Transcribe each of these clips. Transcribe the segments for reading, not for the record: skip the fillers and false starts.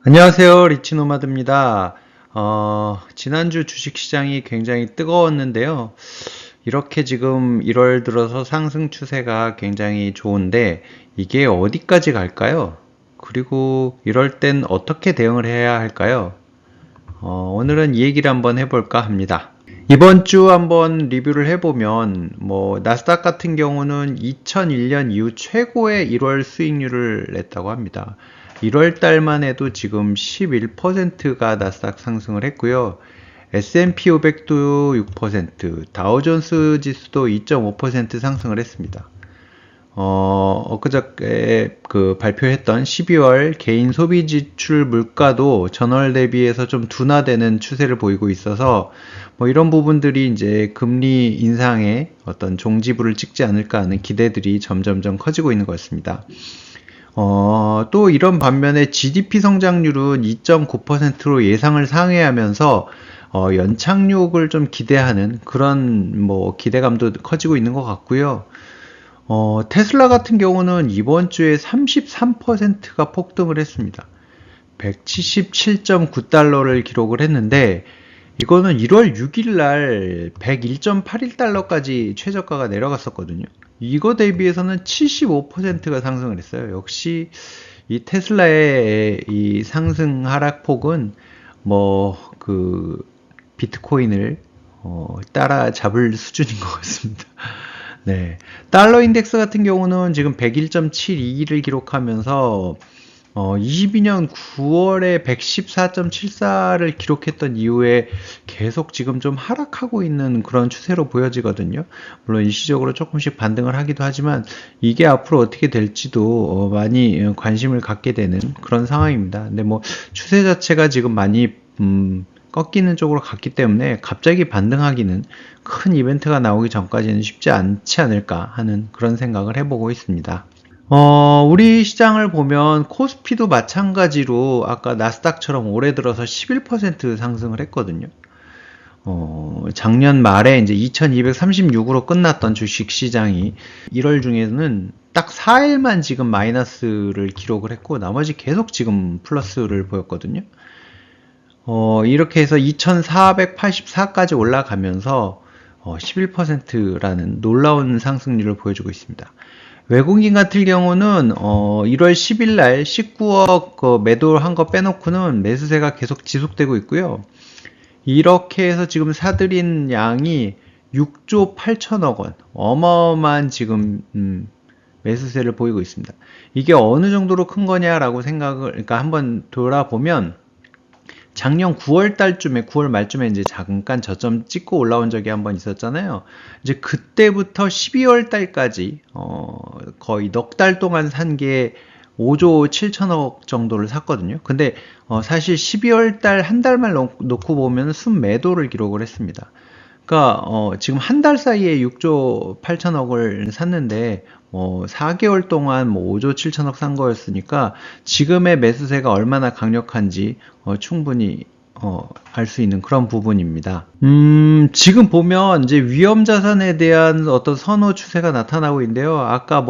안녕하세요. 리치노마드입니다. 지난주 주식시장이 굉장히 뜨거웠는데요. 이렇게 지금 1월 들어서 상승 추세가 굉장히 좋은데 이게 어디까지 갈까요? 그리고 이럴 땐 어떻게 대응을 해야 할까요? 오늘은 이 얘기를 한번 해볼까 합니다. 이번 주 한번 리뷰를 해보면 나스닥 같은 경우는 2001년 이후 최고의 1월 수익률을 냈다고 합니다. 1월 달만 해도 지금 11%가 나스닥 상승을 했고요. S&P 500도 6%, 다우존스 지수도 2.5% 상승을 했습니다. 엊그저께 발표했던 12월 개인 소비 지출 물가도 전월 대비해서 좀 둔화되는 추세를 보이고 있어서 이런 부분들이 이제 금리 인상의 어떤 종지부를 찍지 않을까 하는 기대들이 점점점 커지고 있는 것 같습니다. 또 이런 반면에 GDP 성장률은 2.9%로 예상을 상회하면서 연착륙을 좀 기대하는 그런 기대감도 커지고 있는 것 같고요. 테슬라 같은 경우는 이번 주에 33%가 폭등을 했습니다. 177.9달러를 기록을 했는데 이거는 1월 6일 날 101.81달러까지 최저가가 내려갔었거든요. 이거 대비해서는 75%가 상승을 했어요. 역시 이 테슬라의 이 상승 하락폭은 비트코인을 따라잡을 수준인 것 같습니다. 네. 달러 인덱스 같은 경우는 지금 101.72를 기록하면서 22년 9월에 114.74를 기록했던 이후에 계속 지금 좀 하락하고 있는 그런 추세로 보여지거든요. 물론 일시적으로 조금씩 반등을 하기도 하지만 이게 앞으로 어떻게 될지도 많이 관심을 갖게 되는 그런 상황입니다. 근데 추세 자체가 지금 많이 꺾이는 쪽으로 갔기 때문에 갑자기 반등하기는 큰 이벤트가 나오기 전까지는 쉽지 않지 않을까 하는 그런 생각을 해보고 있습니다. 우리 시장을 보면 코스피도 마찬가지로 아까 나스닥처럼 올해 들어서 11% 상승을 했거든요. 작년 말에 이제 2236으로 끝났던 주식 시장이 1월 중에는 딱 4일만 지금 마이너스를 기록을 했고 나머지 계속 지금 플러스를 보였거든요. 이렇게 해서 2484까지 올라가면서 11%라는 놀라운 상승률을 보여주고 있습니다. 외국인 같은 경우는 1월 10일 날 19억 매도한 거 빼놓고는 매수세가 계속 지속되고 있고요. 이렇게 해서 지금 사들인 양이 6조 8천억 원, 어마어마한 지금 매수세를 보이고 있습니다. 이게 어느 정도로 큰 거냐라고 그러니까 한번 돌아보면 작년 9월 달쯤에, 9월 말쯤에 이제 잠깐 저점 찍고 올라온 적이 한번 있었잖아요. 이제 그때부터 12월 달까지, 거의 넉 달 동안 산 게 5조 7천억 정도를 샀거든요. 근데, 사실 12월 달 한 달만 놓고 보면 순매도를 기록을 했습니다. 그러니까 지금 한 달 사이에 6조 8천억을 샀는데 4개월 동안 5조 7천억 산 거였으니까 지금의 매수세가 얼마나 강력한지 충분히 알 수 있는 그런 부분입니다. 지금 보면 이제 위험 자산에 대한 어떤 선호 추세가 나타나고 있는데요. 아까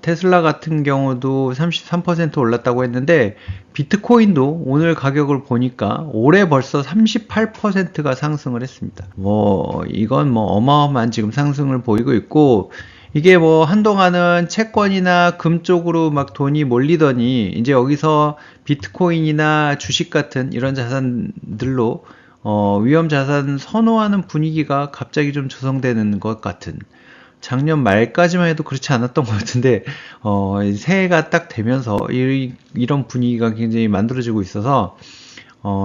테슬라 같은 경우도 33% 올랐다고 했는데 비트코인도 오늘 가격을 보니까 올해 벌써 38%가 상승을 했습니다. 이건 어마어마한 지금 상승을 보이고 있고 이게 한동안은 채권이나 금 쪽으로 막 돈이 몰리더니 이제 여기서 비트코인이나 주식 같은 이런 자산들로 위험 자산 선호하는 분위기가 갑자기 좀 조성되는 것 같은 작년 말까지만 해도 그렇지 않았던 것 같은데 새해가 딱 되면서 이런 분위기가 굉장히 만들어지고 있어서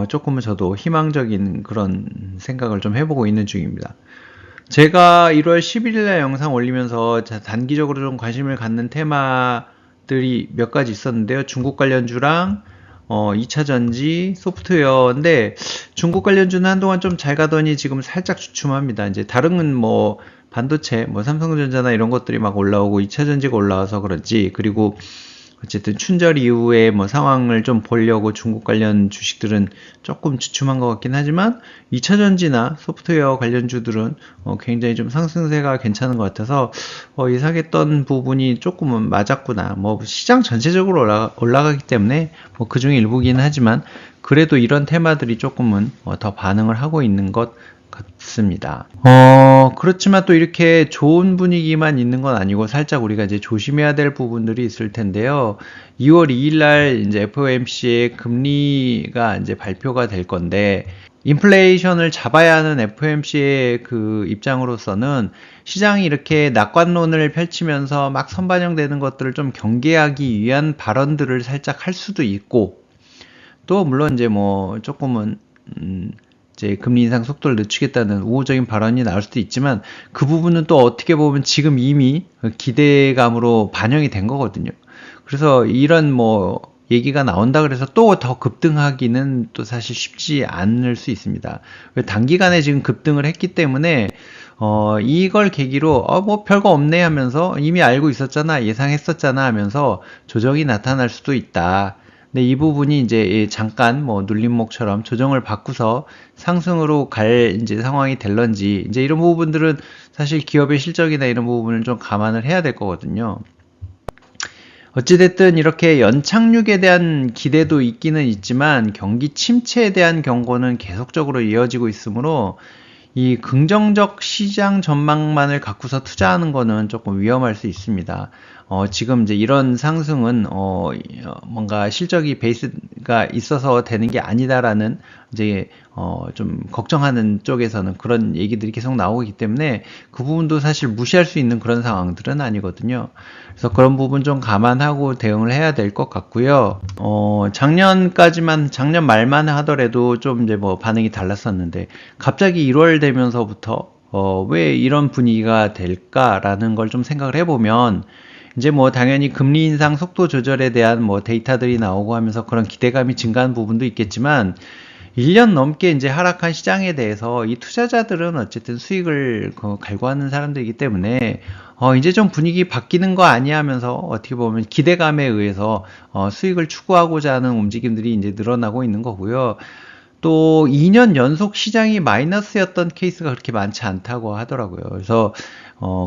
조금은 저도 희망적인 그런 생각을 좀 해보고 있는 중입니다. 제가 1월 11일 날 영상 올리면서 단기적으로 좀 관심을 갖는 테마들이 몇 가지 있었는데요. 중국 관련주랑 2차 전지, 소프트웨어인데 중국 관련주는 한동안 좀 잘 가더니 지금 살짝 주춤합니다. 이제 다른 반도체, 삼성전자나 이런 것들이 막 올라오고 2차 전지가 올라와서 그런지 그리고 어쨌든 춘절 이후에 뭐 상황을 좀 보려고 중국 관련 주식들은 조금 주춤한 것 같긴 하지만 2차전지나 소프트웨어 관련주들은 굉장히 좀 상승세가 괜찮은 것 같아서 예상했던 부분이 조금은 맞았구나. 뭐 시장 전체적으로 올라가기 때문에 뭐 그중에 일부긴 하지만 그래도 이런 테마들이 조금은 더 반응을 하고 있는 것 같습니다. 그렇지만 또 이렇게 좋은 분위기만 있는 건 아니고 살짝 우리가 이제 조심해야 될 부분들이 있을 텐데요. 2월 2일 날 이제 FOMC의 금리가 이제 발표가 될 건데, 인플레이션을 잡아야 하는 FOMC의 그 입장으로서는 시장이 이렇게 낙관론을 펼치면서 막 선반영되는 것들을 좀 경계하기 위한 발언들을 살짝 할 수도 있고, 또 물론 이제 뭐 조금은 이제 금리 인상 속도를 늦추겠다는 우호적인 발언이 나올 수도 있지만 그 부분은 또 어떻게 보면 지금 이미 기대감으로 반영이 된 거거든요. 그래서 이런 뭐 얘기가 나온다 그래서 또 더 급등하기는 또 사실 쉽지 않을 수 있습니다. 단기간에 지금 급등을 했기 때문에 이걸 계기로 뭐 별거 없네 하면서 이미 알고 있었잖아, 예상했었잖아 하면서 조정이 나타날 수도 있다. 근데 이 부분이 이제 잠깐 뭐 눌림목처럼 조정을 받고서 상승으로 갈 이제 상황이 될런지 이제 이런 부분들은 사실 기업의 실적이나 이런 부분을 좀 감안을 해야 될 거거든요. 어찌됐든 이렇게 연착륙에 대한 기대도 있기는 있지만 경기 침체에 대한 경고는 계속적으로 이어지고 있으므로 이 긍정적 시장 전망만을 갖고서 투자하는 거는 조금 위험할 수 있습니다. 지금 이제 이런 상승은 뭔가 실적이 베이스가 있어서 되는 게 아니다라는 이제 좀 걱정하는 쪽에서는 그런 얘기들이 계속 나오기 때문에 그 부분도 사실 무시할 수 있는 그런 상황들은 아니거든요. 그래서 그런 부분 좀 감안하고 대응을 해야 될 것 같고요. 작년 말만 하더라도 좀 이제 뭐 반응이 달랐었는데 갑자기 1월 되면서부터 왜 이런 분위기가 될까라는 걸 좀 생각을 해보면 이제 뭐 당연히 금리 인상 속도 조절에 대한 뭐 데이터들이 나오고 하면서 그런 기대감이 증가한 부분도 있겠지만 1년 넘게 이제 하락한 시장에 대해서 이 투자자들은 어쨌든 수익을 갈구하는 사람들이기 때문에 이제 좀 분위기 바뀌는 거 아니야 하면서 어떻게 보면 기대감에 의해서 수익을 추구하고자 하는 움직임들이 이제 늘어나고 있는 거고요. 또 2년 연속 시장이 마이너스였던 케이스가 그렇게 많지 않다고 하더라고요. 그래서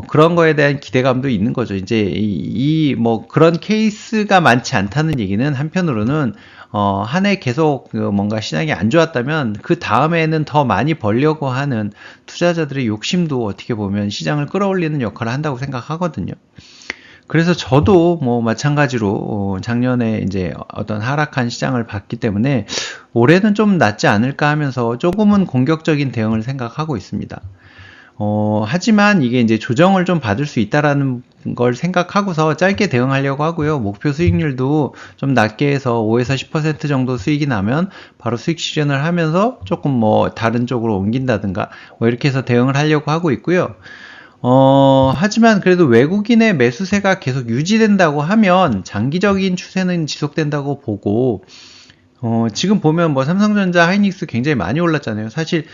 그런 거에 대한 기대감도 있는 거죠. 이제 뭐 그런 케이스가 많지 않다는 얘기는 한편으로는 한 해 계속 뭔가 시장이 안 좋았다면 그 다음에는 더 많이 벌려고 하는 투자자들의 욕심도 어떻게 보면 시장을 끌어올리는 역할을 한다고 생각하거든요. 그래서 저도 뭐 마찬가지로 작년에 이제 어떤 하락한 시장을 봤기 때문에 올해는 좀 낫지 않을까 하면서 조금은 공격적인 대응을 생각하고 있습니다. 하지만 이게 이제 조정을 좀 받을 수 있다라는 걸 생각하고서 짧게 대응하려고 하고요. 목표 수익률도 좀 낮게 해서 5에서 10% 정도 수익이 나면 바로 수익 실현을 하면서 조금 뭐 다른 쪽으로 옮긴다든가 뭐 이렇게 해서 대응을 하려고 하고 있고요. 하지만 그래도 외국인의 매수세가 계속 유지된다고 하면 장기적인 추세는 지속된다고 보고, 지금 보면 뭐 삼성전자, 하이닉스 굉장히 많이 올랐잖아요. 사실,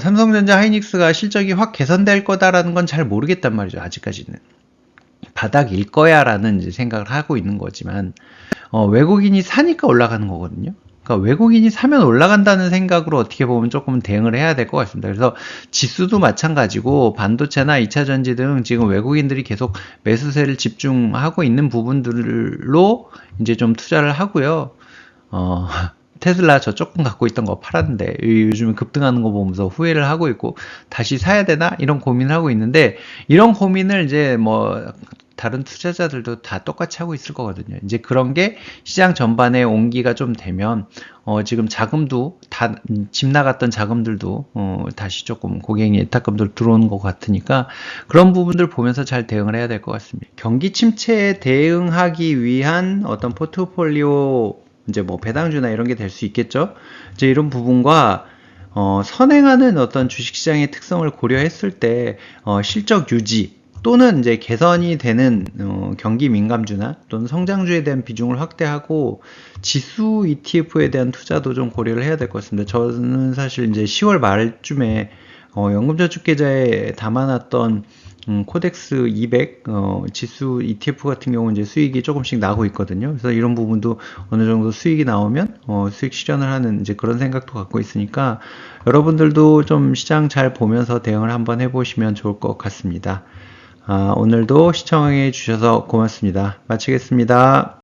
삼성전자, 하이닉스가 실적이 확 개선될 거다라는 건 잘 모르겠단 말이죠. 아직까지는. 바닥일 거야 라는 이제 생각을 하고 있는 거지만, 외국인이 사니까 올라가는 거거든요. 그러니까 외국인이 사면 올라간다는 생각으로 어떻게 보면 조금 대응을 해야 될 것 같습니다. 그래서 지수도 마찬가지고 반도체나 2차전지 등 지금 외국인들이 계속 매수세를 집중하고 있는 부분들로 이제 좀 투자를 하고요. 테슬라 저 조금 갖고 있던 거 팔았는데 요즘 급등하는 거 보면서 후회를 하고 있고 다시 사야 되나 이런 고민을 하고 있는데 이런 고민을 이제 뭐 다른 투자자들도 다 똑같이 하고 있을 거거든요. 이제 그런 게 시장 전반에 온기가 좀 되면 지금 자금도 다 집 나갔던 자금들도 다시 조금 고객이 예탁금들 들어오는 것 같으니까 그런 부분들 보면서 잘 대응을 해야 될 것 같습니다. 경기 침체에 대응하기 위한 어떤 포트폴리오 이제 뭐 배당주나 이런 게 될 수 있겠죠. 이제 이런 부분과 선행하는 어떤 주식시장의 특성을 고려했을 때 실적 유지 또는 이제 개선이 되는 경기 민감주나 또는 성장주에 대한 비중을 확대하고 지수 ETF에 대한 투자도 좀 고려를 해야 될 것 같습니다. 저는 사실 이제 10월 말쯤에 연금저축계좌에 담아놨던 코덱스 200 지수 ETF 같은 경우는 이제 수익이 조금씩 나고 있거든요. 그래서 이런 부분도 어느 정도 수익이 나오면 수익 실현을 하는 이제 그런 생각도 갖고 있으니까 여러분들도 좀 시장 잘 보면서 대응을 한번 해보시면 좋을 것 같습니다. 오늘도 시청해 주셔서 고맙습니다. 마치겠습니다.